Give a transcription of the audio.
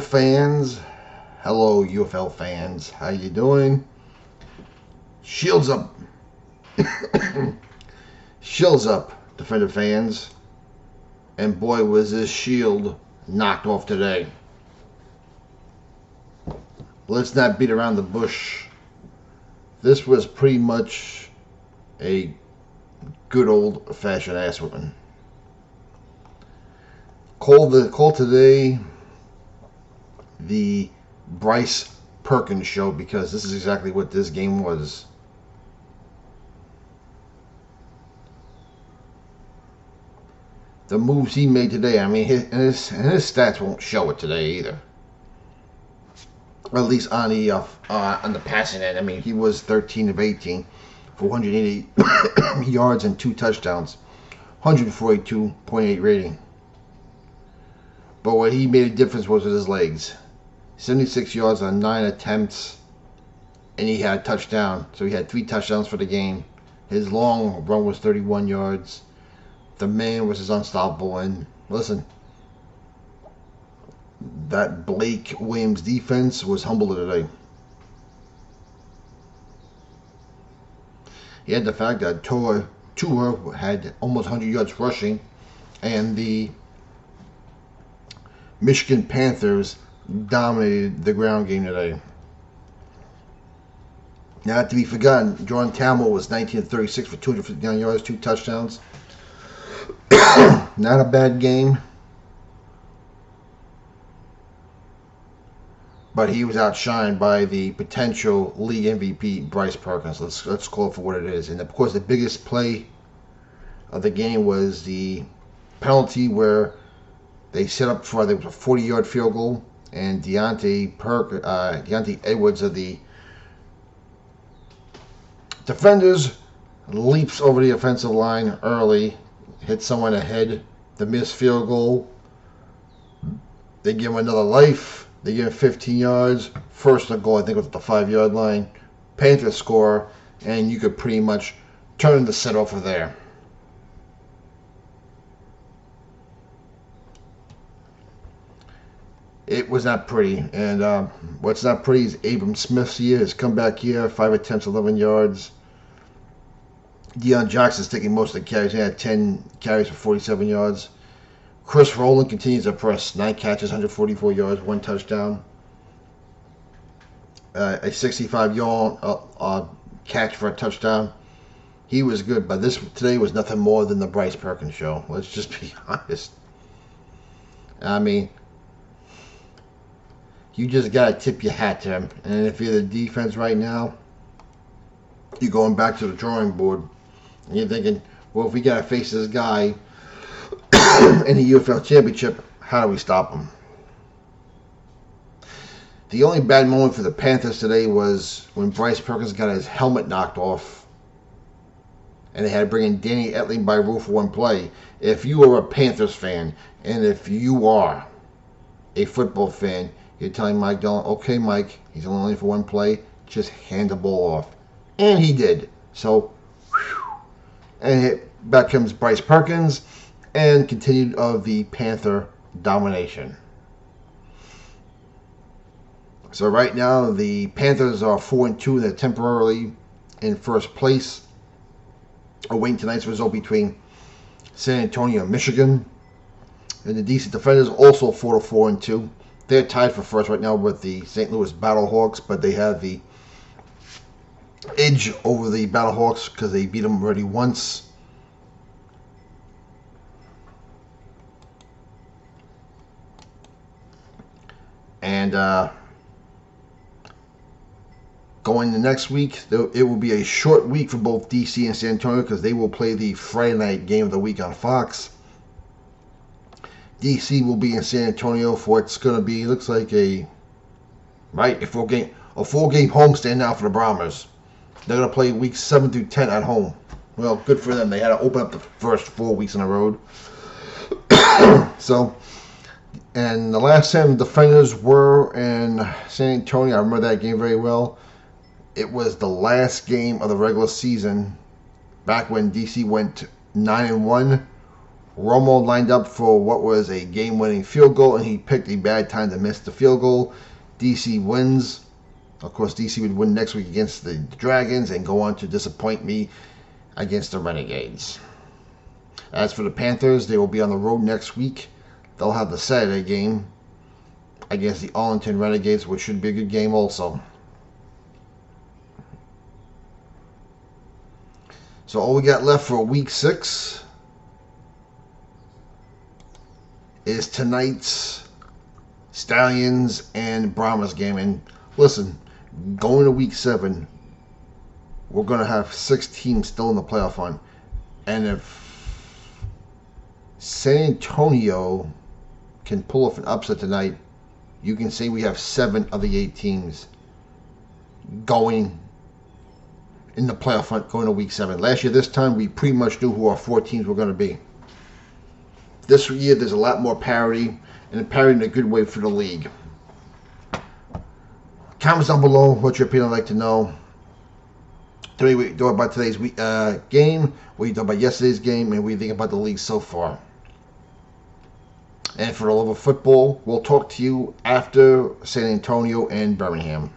fans. Hello, UFL fans. How you doing? Shields up. Shields up, Defender fans. And boy, was this shield knocked off today. Let's not beat around the bush. This was pretty much a good old-fashioned ass whipping. Call today the Bryce Perkins show, because this is exactly what this game was. The moves he made today, I mean, his stats won't show it today either. Or at least on the passing end. I mean, he was 13 of 18 for 180 yards and 2 touchdowns, 142.8 rating. But what he made a difference was with his legs. 76 yards on 9 attempts, and he had a touchdown. So he had 3 touchdowns for the game. His long run was 31 yards. The man was unstoppable. And listen, that Blake Williams defense was humbled today. He had the fact that Tua had almost 100 yards rushing, and the Michigan Panthers dominated the ground game today. Not to be forgotten, Jordan Tamil was 19 of 36 for 259 yards, 2 touchdowns. Not a bad game, but he was outshined by the potential league MVP Bryce Perkins. Let's call it for what it is. And of course, the biggest play of the game was the penalty where they set up for a 40-yard field goal, and Deontay Edwards of the defenders leaps over the offensive line early, hits someone ahead, the missed field goal. They give him another life. They give him 15 yards. First and goal, I think, was at the 5-yard line. Panther score, and you could pretty much turn the set off of there. It was not pretty, and what's not pretty is Abram Smith's year, his comeback year, 5 attempts, 11 yards. Deion Jackson's taking most of the carries. He had 10 carries for 47 yards. Chris Rowland continues to press, 9 catches, 144 yards, 1 touchdown. A 65-yard catch for a touchdown. He was good, but today was nothing more than the Bryce Perkins show. Let's just be honest. I mean, you just got to tip your hat to him. And if you're the defense right now, you're going back to the drawing board. And you're thinking, well, if we got to face this guy in the UFL Championship, how do we stop him? The only bad moment for the Panthers today was when Bryce Perkins got his helmet knocked off, and they had to bring in Danny Etling by rule for one play. If you are a Panthers fan, and if you are a football fan, you're telling Mike Dillon, okay, Mike, he's only for one play, just hand the ball off. And he did. So, and back comes Bryce Perkins, and continued of the Panther domination. So right now, the Panthers are 4-2. They're temporarily in first place, awaiting tonight's result between San Antonio and Michigan. And the DC Defenders also 4-2. They're tied for first right now with the St. Louis Battlehawks, but they have the edge over the Battlehawks because they beat them already once. And going the next week, it will be a short week for both DC and San Antonio because they will play the Friday night game of the week on Fox. DC will be in San Antonio for it's going to be, looks like a full game homestand now for the Brahmas. They're going to play weeks 7 through 10 at home. Well, good for them. They had to open up the first 4 weeks on the road. So, and the last time the Defenders were in San Antonio, I remember that game very well. It was the last game of the regular season back when DC went 9-1 Romo lined up for what was a game-winning field goal, and he picked a bad time to miss the field goal. DC wins. Of course, DC would win next week against the Dragons and go on to disappoint me against the Renegades. As for the Panthers, they will be on the road next week. They'll have the Saturday game against the Arlington Renegades, which should be a good game also. So all we got left for week 6 is tonight's Stallions and Brahmas game. And listen, going to week 7, we're going to have 6 teams still in the playoff run. And if San Antonio can pull off an upset tonight, you can say we have 7 of the 8 teams going in the playoff hunt going to week 7. Last year, this time, we pretty much knew who our 4 teams were going to be. This year, there's a lot more parity, and parity in a good way for the league. Comments down below what your opinion I'd like to know. Today, we talk about today's game, we talk about yesterday's game, and we think about the league so far. And for the love of football, we'll talk to you after San Antonio and Birmingham.